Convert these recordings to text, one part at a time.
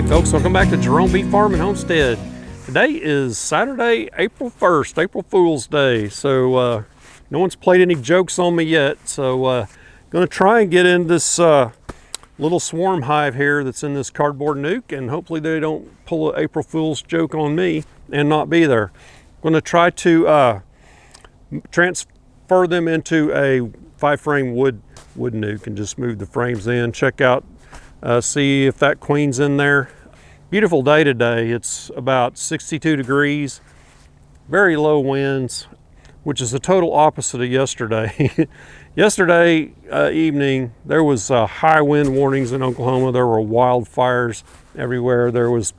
folks, welcome back to Jerome Bee Farm and Homestead. Today is Saturday, April 1st, April Fool's Day. So no one's played any jokes on me yet. So gonna try and get in this little swarm hive here that's in this cardboard nuke, and hopefully they don't pull an April Fool's joke on me and not be there. I'm gonna try to transfer them into a 5-frame wood nuke and just move the frames in, check out, see if that queen's in there. Beautiful day today. It's about 62 degrees, very low winds, which is the total opposite of yesterday. Yesterday evening, there was high wind warnings in Oklahoma. There were wildfires everywhere. There was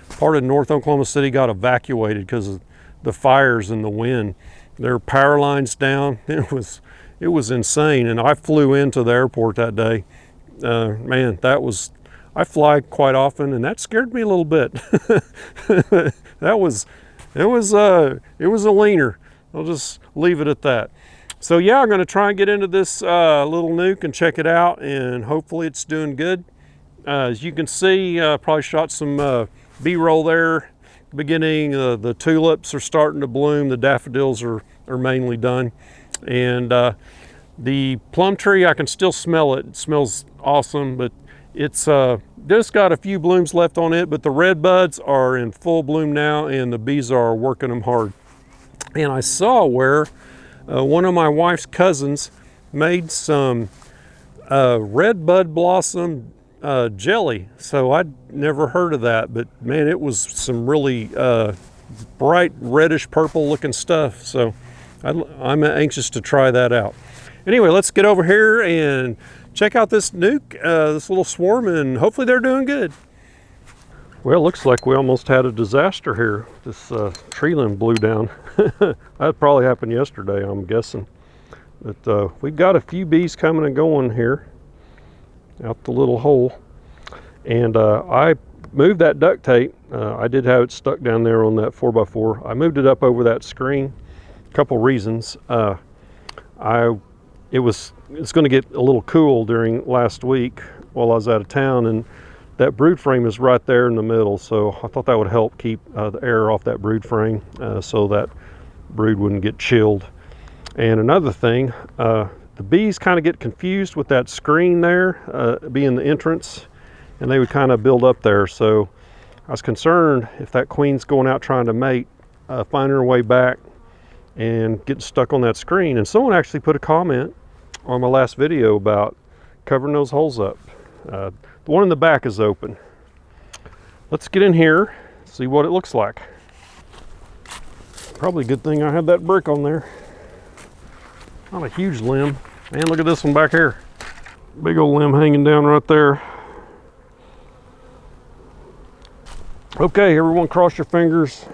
part of North Oklahoma City got evacuated because of the fires and the wind. There were power lines down. It was insane. And I flew into the airport that day. Man, I fly quite often, and that scared me a little bit. It was a leaner. I'll just leave it at that. So yeah, I'm going to try and get into this little nuke and check it out, and hopefully it's doing good. As you can see, probably shot some B-roll there. Beginning, the tulips are starting to bloom. The daffodils are mainly done, and the plum tree, I can still smell it. It smells awesome, but it's just got a few blooms left on it, but the red buds are in full bloom now, and the bees are working them hard. And I saw where one of my wife's cousins made some red bud blossom jelly. So I'd never heard of that, but man, it was some really bright reddish purple looking stuff. So I'm anxious to try that out. Anyway, let's get over here and check out this nuke, this little swarm, and hopefully they're doing good. Well, looks like we almost had a disaster here. This tree limb blew down. That probably happened yesterday, I'm guessing. But we've got a few bees coming and going here out the little hole. And I moved that duct tape. I did have it stuck down there on that 4x4. I moved it up over that screen. A couple reasons. It's going to get a little cool during last week while I was out of town, and that brood frame is right there in the middle, so I thought that would help keep the air off that brood frame so that brood wouldn't get chilled. And another thing, the bees kind of get confused with that screen there being the entrance, and they would kind of build up there. So I was concerned if that queen's going out trying to mate, finding her way back and getting stuck on that screen. And someone actually put a comment on my last video about covering those holes up. The one in the back is open. Let's get in here, see what it looks like. Probably a good thing I had that brick on there. Not a huge limb. Man, look at this one back here. Big old limb hanging down right there. Okay, everyone cross your fingers.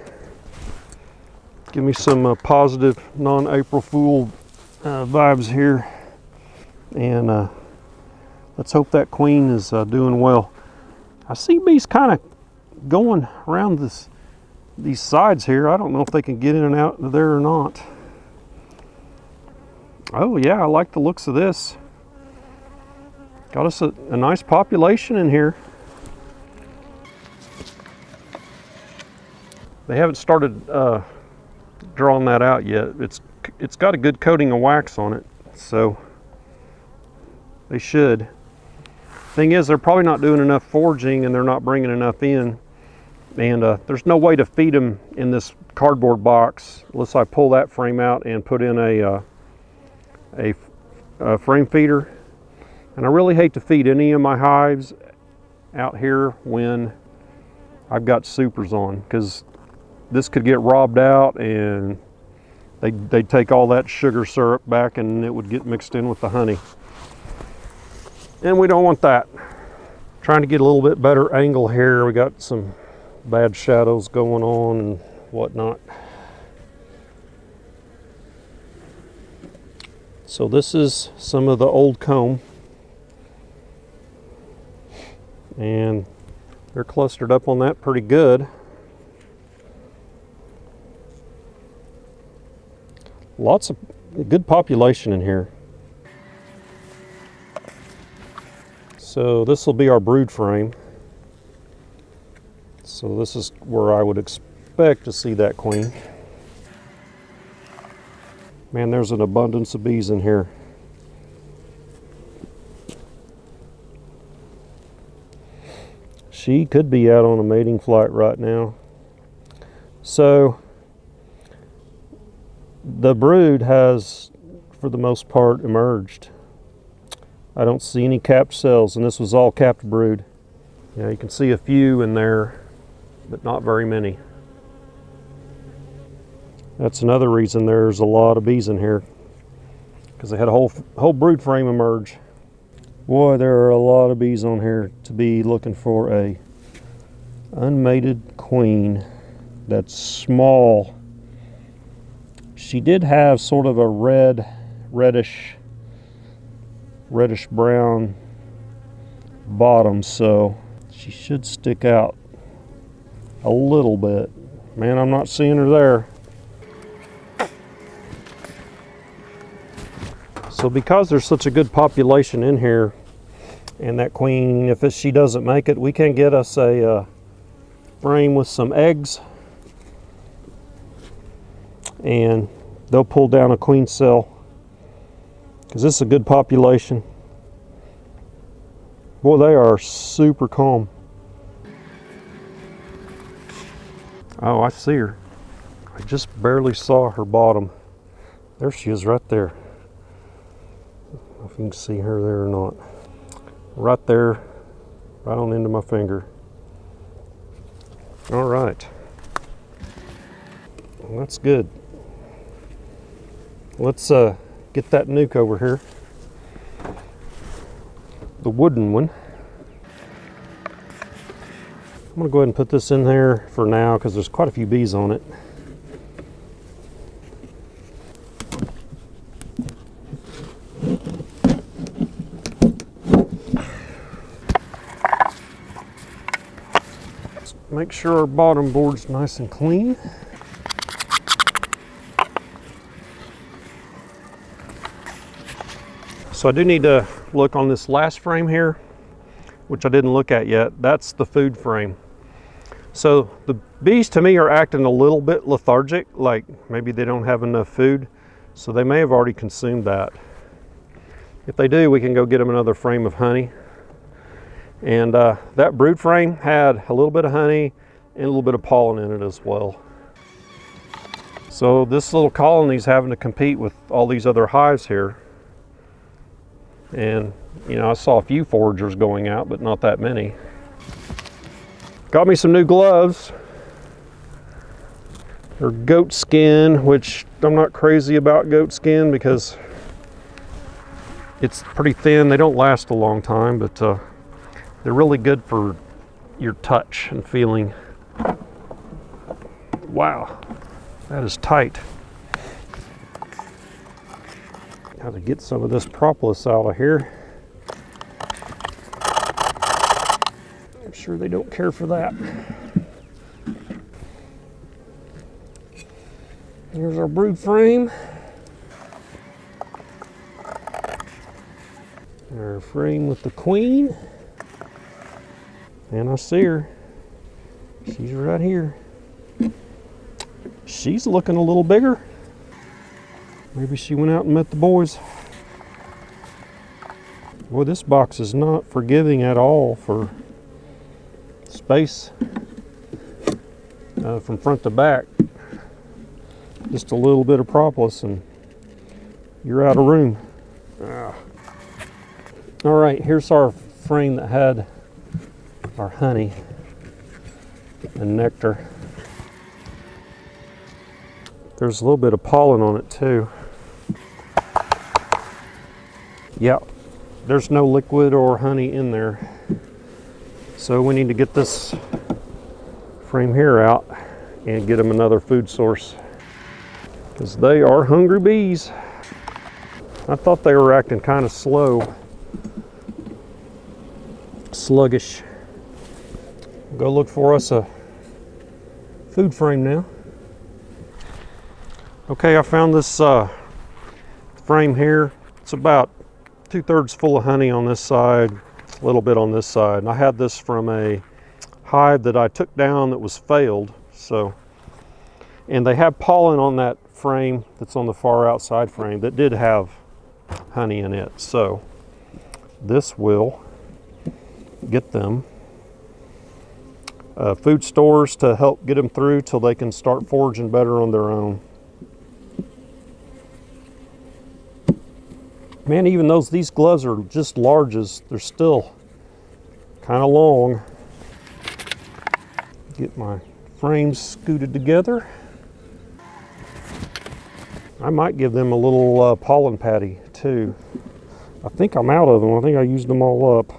Give me some positive non-April Fool vibes here. And let's hope that queen is doing well. I see bees kind of going around these sides here. I don't know if they can get in and out of there or not. Oh yeah, I like the looks of this. Got us a nice population in here. They haven't started drawing that out yet. It's got a good coating of wax on it, so they should. Thing is, they're probably not doing enough foraging, and they're not bringing enough in. And there's no way to feed them in this cardboard box unless I pull that frame out and put in a frame feeder. And I really hate to feed any of my hives out here when I've got supers on, because this could get robbed out and they'd take all that sugar syrup back and it would get mixed in with the honey. And we don't want that. Trying to get a little bit better angle here. We got some bad shadows going on and whatnot. So this is some of the old comb, and they're clustered up on that pretty good. Lots of good population in here. So this will be our brood frame. So this is where I would expect to see that queen. Man, there's an abundance of bees in here. She could be out on a mating flight right now. So the brood has, for the most part, emerged. I don't see any capped cells, and this was all capped brood. Yeah, you can see a few in there, but not very many. That's another reason there's a lot of bees in here, because they had a whole brood frame emerge. Boy, there are a lot of bees on here to be looking for a unmated queen that's small. She did have sort of a reddish brown bottom, so she should stick out a little bit. Man, I'm not seeing her there. So because there's such a good population in here, and that queen, if she doesn't make it, we can get us a frame with some eggs, and they'll pull down a queen cell, because this is a good population. Boy, they are super calm. Oh, I see her. I just barely saw her bottom. There she is right there. I don't know if you can see her there or not. Right there, right on the end of my finger. All right. Well, that's good. Let's get that nuke over here. The wooden one. I'm gonna go ahead and put this in there for now because there's quite a few bees on it. Let's make sure our bottom board's nice and clean. So I do need to look on this last frame here, which I didn't look at yet. That's the food frame. So the bees to me are acting a little bit lethargic, like maybe they don't have enough food. So they may have already consumed that. If they do, we can go get them another frame of honey. And that brood frame had a little bit of honey and a little bit of pollen in it as well. So this little colony is having to compete with all these other hives here. And you know, I saw a few foragers going out, but not that many. Got me some new gloves. They're goat skin, which I'm not crazy about goat skin because it's pretty thin. They don't last a long time, but they're really good for your touch and feeling. Wow, that is tight. Got to get some of this propolis out of here. I'm sure they don't care for that. Here's our brood frame. Our frame with the queen. And I see her. She's right here. She's looking a little bigger. Maybe she went out and met the boys. Boy, this box is not forgiving at all for space from front to back. Just a little bit of propolis and you're out of room. All right, here's our frame that had our honey and nectar. There's a little bit of pollen on it too. Yeah, there's no liquid or honey in there. So we need to get this frame here out and get them another food source because they are hungry bees. I thought they were acting kind of sluggish. Go look for us a food frame now. Okay, I found this frame here. It's about 2/3 full of honey on this side, a little bit on this side. And I had this from a hive that I took down that was failed. So, and they have pollen on that frame that's on the far outside frame that did have honey in it. So this will get them food stores to help get them through till they can start foraging better on their own. Man, even though these gloves are just larges, they're still kind of long. Get my frames scooted together. I might give them a little pollen patty too. I think I'm out of them. I think I used them all up.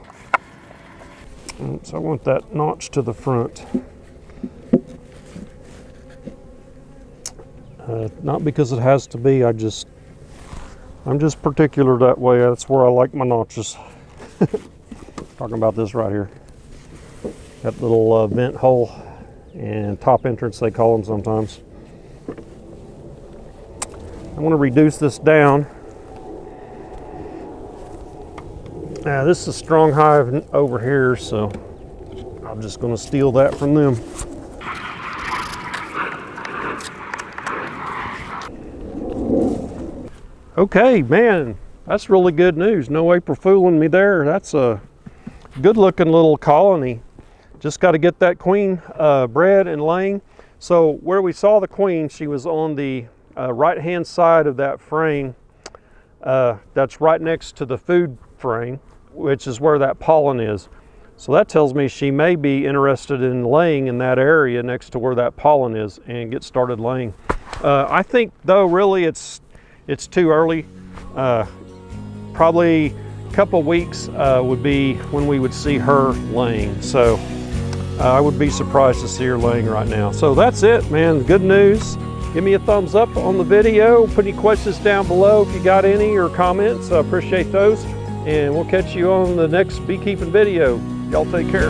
So I want that notch to the front. Not because it has to be, I'm just particular that way. That's where I like my notches. Talking about this right here. That little vent hole and top entrance, they call them sometimes. I want to reduce this down. This is a strong hive over here, so I'm just going to steal that from them. Okay, man, that's really good news. No April fooling me there. That's a good looking little colony. Just got to get that queen bred and laying. So where we saw the queen, she was on the right hand side of that frame. That's right next to the food frame, which is where that pollen is. So that tells me she may be interested in laying in that area next to where that pollen is and get started laying. I think though really it's too early. Probably a couple weeks would be when we would see her laying. So I would be surprised to see her laying right now. So that's it, man. Good news. Give me a thumbs up on the video. Put any questions down below if you got any or comments. I appreciate those. And we'll catch you on the next beekeeping video. Y'all take care.